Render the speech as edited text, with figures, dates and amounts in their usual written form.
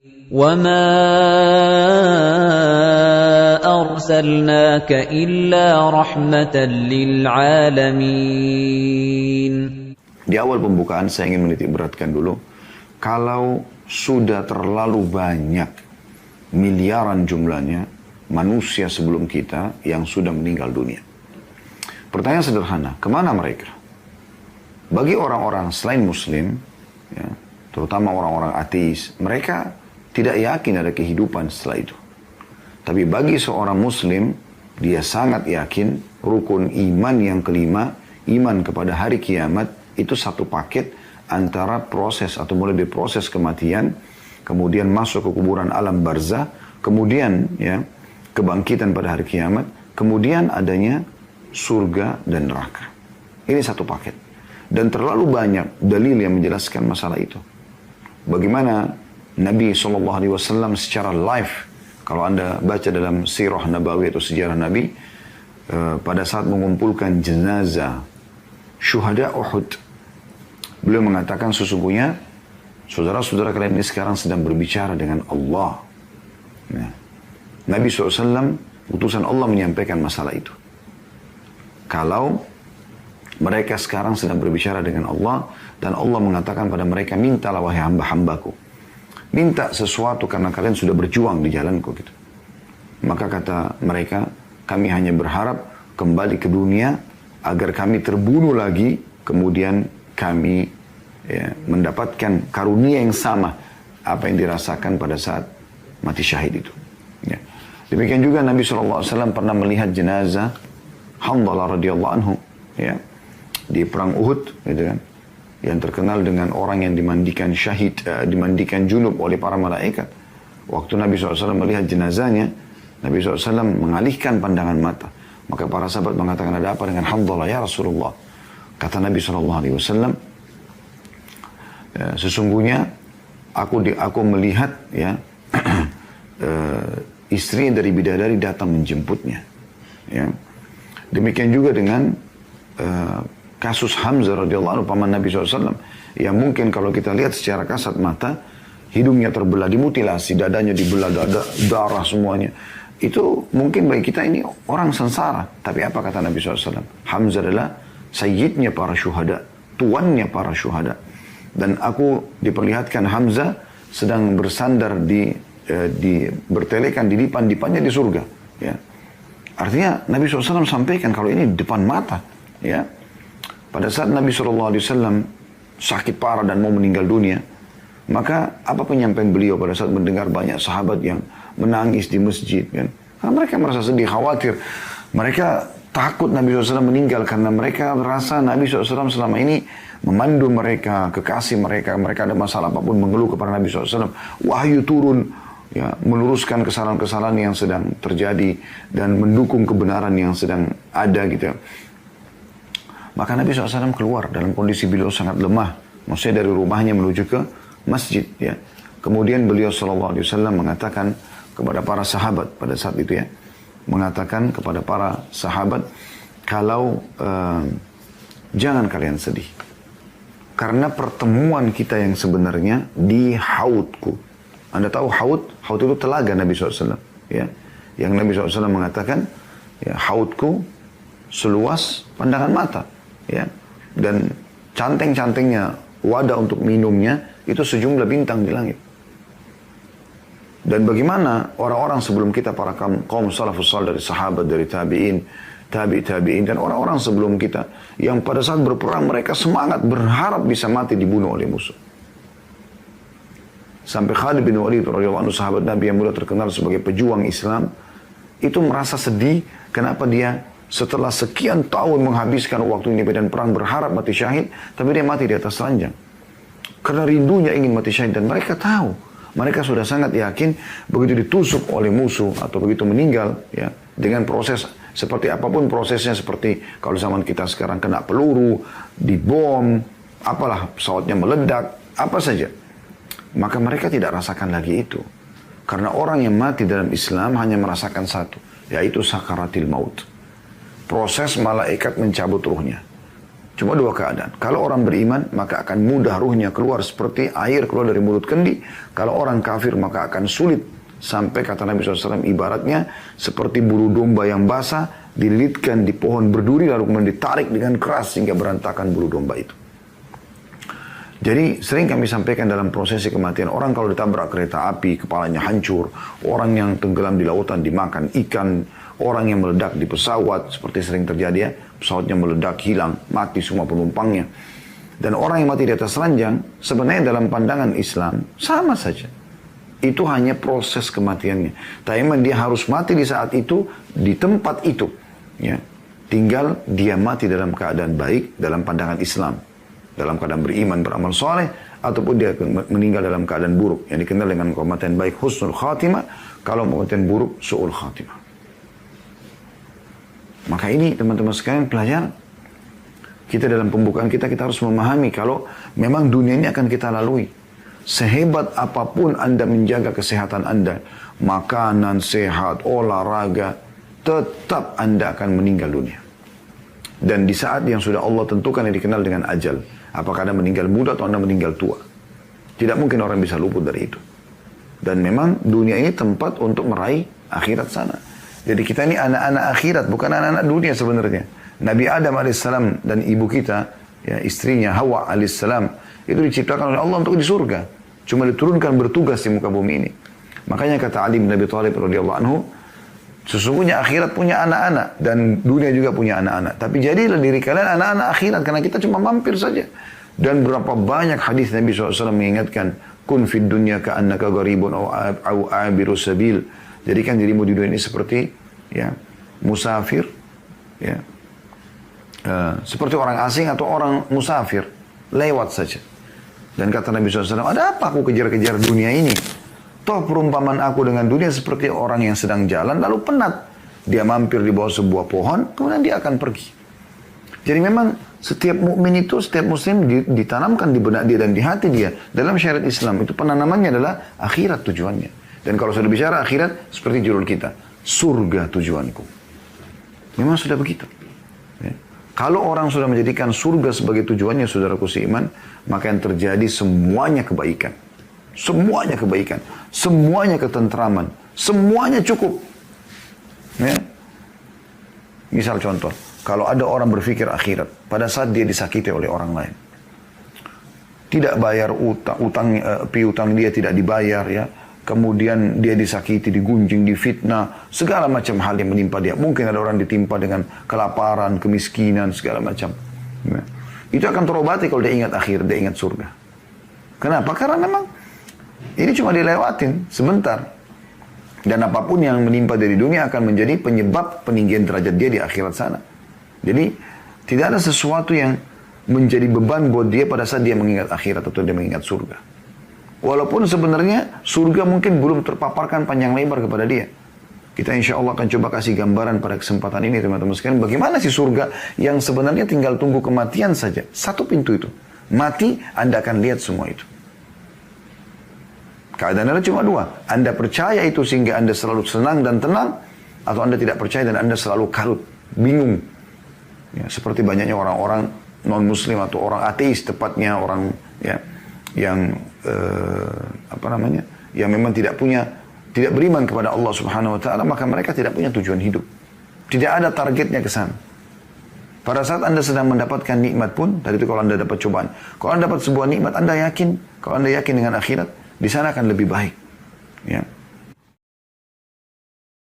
وَمَا أَرْسَلْنَاكَ إِلَّا رَحْمَةً لِلْعَالَمِينَ. Di awal pembukaan saya ingin menitik beratkan dulu, kalau sudah terlalu banyak, miliaran jumlahnya, manusia sebelum kita yang sudah meninggal dunia. Pertanyaan sederhana, kemana mereka? Bagi orang-orang selain muslim, ya, terutama orang-orang ateis, mereka tidak yakin ada kehidupan setelah itu. Tapi bagi seorang muslim, dia sangat yakin rukun iman yang kelima, iman kepada hari kiamat, itu satu paket antara proses atau mulai dari proses kematian, kemudian masuk ke kuburan alam barzah, kemudian ya kebangkitan pada hari kiamat, kemudian adanya surga dan neraka. Ini satu paket. Dan terlalu banyak dalil yang menjelaskan masalah itu. Bagaimana Nabi SAW secara live, kalau Anda baca dalam sirah Nabawi atau sejarah Nabi, pada saat mengumpulkan jenazah syuhada Uhud, beliau mengatakan sesungguhnya saudara-saudara kalian ini sekarang sedang berbicara dengan Allah. Nah, Nabi SAW, utusan Allah menyampaikan masalah itu. Kalau mereka sekarang sedang berbicara dengan Allah, dan Allah mengatakan pada mereka, mintalah wahai hamba-hambaku. Minta sesuatu karena kalian sudah berjuang di jalanku gitu. Maka kata mereka, kami hanya berharap kembali ke dunia agar kami terbunuh lagi, kemudian kami ya, mendapatkan karunia yang sama apa yang dirasakan pada saat mati syahid itu. Ya. Demikian juga Nabi SAW pernah melihat jenazah Hanzalah radhiyallahu anhu ya, di perang Uhud gitu kan, yang terkenal dengan orang yang dimandikan syahid, dimandikan junub oleh para malaikat. Waktu Nabi SAW melihat jenazahnya, Nabi SAW mengalihkan pandangan mata. Maka para sahabat mengatakan, ada apa dengan Hanzalah ya Rasulullah? Kata Nabi SAW, sesungguhnya aku melihat ya istri dari bidadari datang menjemputnya. Ya. Demikian juga dengan kasus Hamzah radhiyallahu anhu, paman Nabi SAW, yang mungkin kalau kita lihat secara kasat mata, hidungnya terbelah, dimutilasi, dadanya dibelah, darah semuanya. Itu mungkin bagi kita ini orang sengsara. Tapi apa kata Nabi SAW? Hamzah adalah sayyidnya para syuhada, tuannya para syuhada. Dan aku diperlihatkan Hamzah sedang bersandar bertelekan di dipan-dipannya di surga. Ya. Artinya Nabi SAW sampaikan kalau ini di depan mata. Ya. Pada saat Nabi SAW sakit parah dan mau meninggal dunia, maka apa penyampaian beliau pada saat mendengar banyak sahabat yang menangis di masjid kan? Karena mereka merasa sedih, khawatir. Mereka takut Nabi SAW meninggal karena mereka merasa Nabi SAW selama ini memandu mereka, kekasih mereka. Mereka ada masalah apapun mengeluh kepada Nabi SAW. Wahyu turun, ya, meluruskan kesalahan-kesalahan yang sedang terjadi dan mendukung kebenaran yang sedang ada gitu. Maka Nabi SAW keluar dalam kondisi beliau sangat lemah. Maksudnya dari rumahnya menuju ke masjid. Ya. Kemudian beliau SAW mengatakan kepada para sahabat pada saat itu ya. Mengatakan kepada para sahabat, kalau jangan kalian sedih. Karena pertemuan kita yang sebenarnya di haudku. Anda tahu haud? Haud itu telaga Nabi SAW. Ya. Yang Nabi SAW mengatakan, ya, haudku seluas pandangan mata. Ya, dan canteng-cantengnya wadah untuk minumnya itu sejumlah bintang di langit. Dan bagaimana orang-orang sebelum kita, para kaum salafus salih, dari sahabat, dari tabi'in, tabi'in, dan orang-orang sebelum kita yang pada saat berperang mereka semangat berharap bisa mati dibunuh oleh musuh. Sampai Khalid bin Walid radhiyallahu anhu, sahabat Nabi yang mulia terkenal sebagai pejuang Islam, itu merasa sedih kenapa dia setelah sekian tahun menghabiskan waktu ini dan perang berharap mati syahid, tapi dia mati di atas ranjang. Karena rindunya ingin mati syahid, dan mereka tahu, mereka sudah sangat yakin begitu ditusuk oleh musuh atau begitu meninggal, ya, dengan proses seperti apapun prosesnya, seperti kalau zaman kita sekarang kena peluru, dibom, apalah, pesawatnya meledak, apa saja. Maka mereka tidak rasakan lagi itu. Karena orang yang mati dalam Islam hanya merasakan satu, yaitu sakaratil maut. Proses malaikat mencabut ruhnya. Cuma dua keadaan. Kalau orang beriman, maka akan mudah ruhnya keluar seperti air keluar dari mulut kendi. Kalau orang kafir, maka akan sulit. Sampai kata Nabi SAW, ibaratnya seperti bulu domba yang basah, dililitkan di pohon berduri, lalu kemudian ditarik dengan keras sehingga berantakan bulu domba itu. Jadi sering kami sampaikan dalam prosesi kematian, orang kalau ditabrak kereta api, kepalanya hancur, orang yang tenggelam di lautan dimakan ikan, orang yang meledak di pesawat, seperti sering terjadi ya, pesawatnya meledak, hilang, mati semua penumpangnya. Dan orang yang mati di atas ranjang, sebenarnya dalam pandangan Islam, sama saja. Itu hanya proses kematiannya. Tapi memang dia harus mati di saat itu, di tempat itu. Ya. Tinggal dia mati dalam keadaan baik, dalam pandangan Islam. Dalam keadaan beriman, beramal soleh, ataupun dia meninggal dalam keadaan buruk. Yang dikenal dengan kematian baik, husnul khatimah. Kalau kematian buruk, su'ul khatimah. Maka ini teman-teman sekalian pelajaran. Kita dalam pembukaan kita harus memahami kalau memang dunia ini akan kita lalui. Sehebat apapun Anda menjaga kesehatan Anda, makanan sehat, olahraga, tetap Anda akan meninggal dunia. Dan di saat yang sudah Allah tentukan yang dikenal dengan ajal, apakah Anda meninggal muda atau Anda meninggal tua. Tidak mungkin orang bisa luput dari itu. Dan memang dunia ini tempat untuk meraih akhirat sana. Jadi kita ini anak-anak akhirat, bukan anak-anak dunia sebenarnya. Nabi Adam AS dan ibu kita, ya, istrinya Hawa AS, itu diciptakan oleh Allah untuk di surga. Cuma diturunkan bertugas di muka bumi ini. Makanya kata Ali bin Abi Thalib radhiyallahu anhu, sesungguhnya akhirat punya anak-anak dan dunia juga punya anak-anak. Tapi jadilah diri kalian anak-anak akhirat karena kita cuma mampir saja. Dan berapa banyak hadis Nabi SAW mengingatkan, kun fid dunya ka'annaka gharibun au abiru sabil. Jadikan dirimu di dunia ini seperti ya musafir, ya seperti orang asing atau orang musafir, lewat saja. Dan kata Nabi SAW, ada apa aku kejar-kejar dunia ini? Toh perumpamaan aku dengan dunia seperti orang yang sedang jalan lalu penat. Dia mampir di bawah sebuah pohon, kemudian dia akan pergi. Jadi memang setiap mukmin itu, setiap muslim ditanamkan di benak dia dan di hati dia. Dalam syariat Islam itu penanamannya adalah akhirat tujuannya. Dan kalau sudah bicara akhirat, seperti judul kita, surga tujuanku. Memang sudah begitu. Ya. Kalau orang sudah menjadikan surga sebagai tujuannya, saudaraku seiman, maka yang terjadi semuanya kebaikan. Semuanya kebaikan. Semuanya ketentraman. Semuanya cukup. Ya. Misal contoh, kalau ada orang berpikir akhirat, pada saat dia disakiti oleh orang lain. Tidak bayar piutang dia tidak dibayar ya. Kemudian dia disakiti, digunjing, difitnah, segala macam hal yang menimpa dia. Mungkin ada orang ditimpa dengan kelaparan, kemiskinan, segala macam. Ya. Itu akan terobati kalau dia ingat akhir, dia ingat surga. Kenapa? Karena memang ini cuma dilewatin sebentar. Dan apapun yang menimpa dari dunia akan menjadi penyebab peninggian derajat dia di akhirat sana. Jadi tidak ada sesuatu yang menjadi beban buat dia pada saat dia mengingat akhirat atau dia mengingat surga. Walaupun sebenarnya surga mungkin belum terpaparkan panjang lebar kepada dia. Kita insya Allah akan coba kasih gambaran pada kesempatan ini teman-teman sekalian. Bagaimana sih surga yang sebenarnya tinggal tunggu kematian saja. Satu pintu itu. Mati, Anda akan lihat semua itu. Keadaan Anda cuma dua. Anda percaya itu sehingga Anda selalu senang dan tenang. Atau Anda tidak percaya dan Anda selalu karut, bingung. Ya, seperti banyaknya orang-orang non-muslim atau orang ateis tepatnya. Orang ya yang yang memang tidak beriman kepada Allah Subhanahu wa taala, maka mereka tidak punya tujuan hidup. Tidak ada targetnya ke sana. Pada saat Anda sedang mendapatkan nikmat pun, tadi itu kalau Anda dapat cobaan, kalau Anda dapat sebuah nikmat, Anda yakin, kalau Anda yakin dengan akhirat, di sana akan lebih baik. Ya.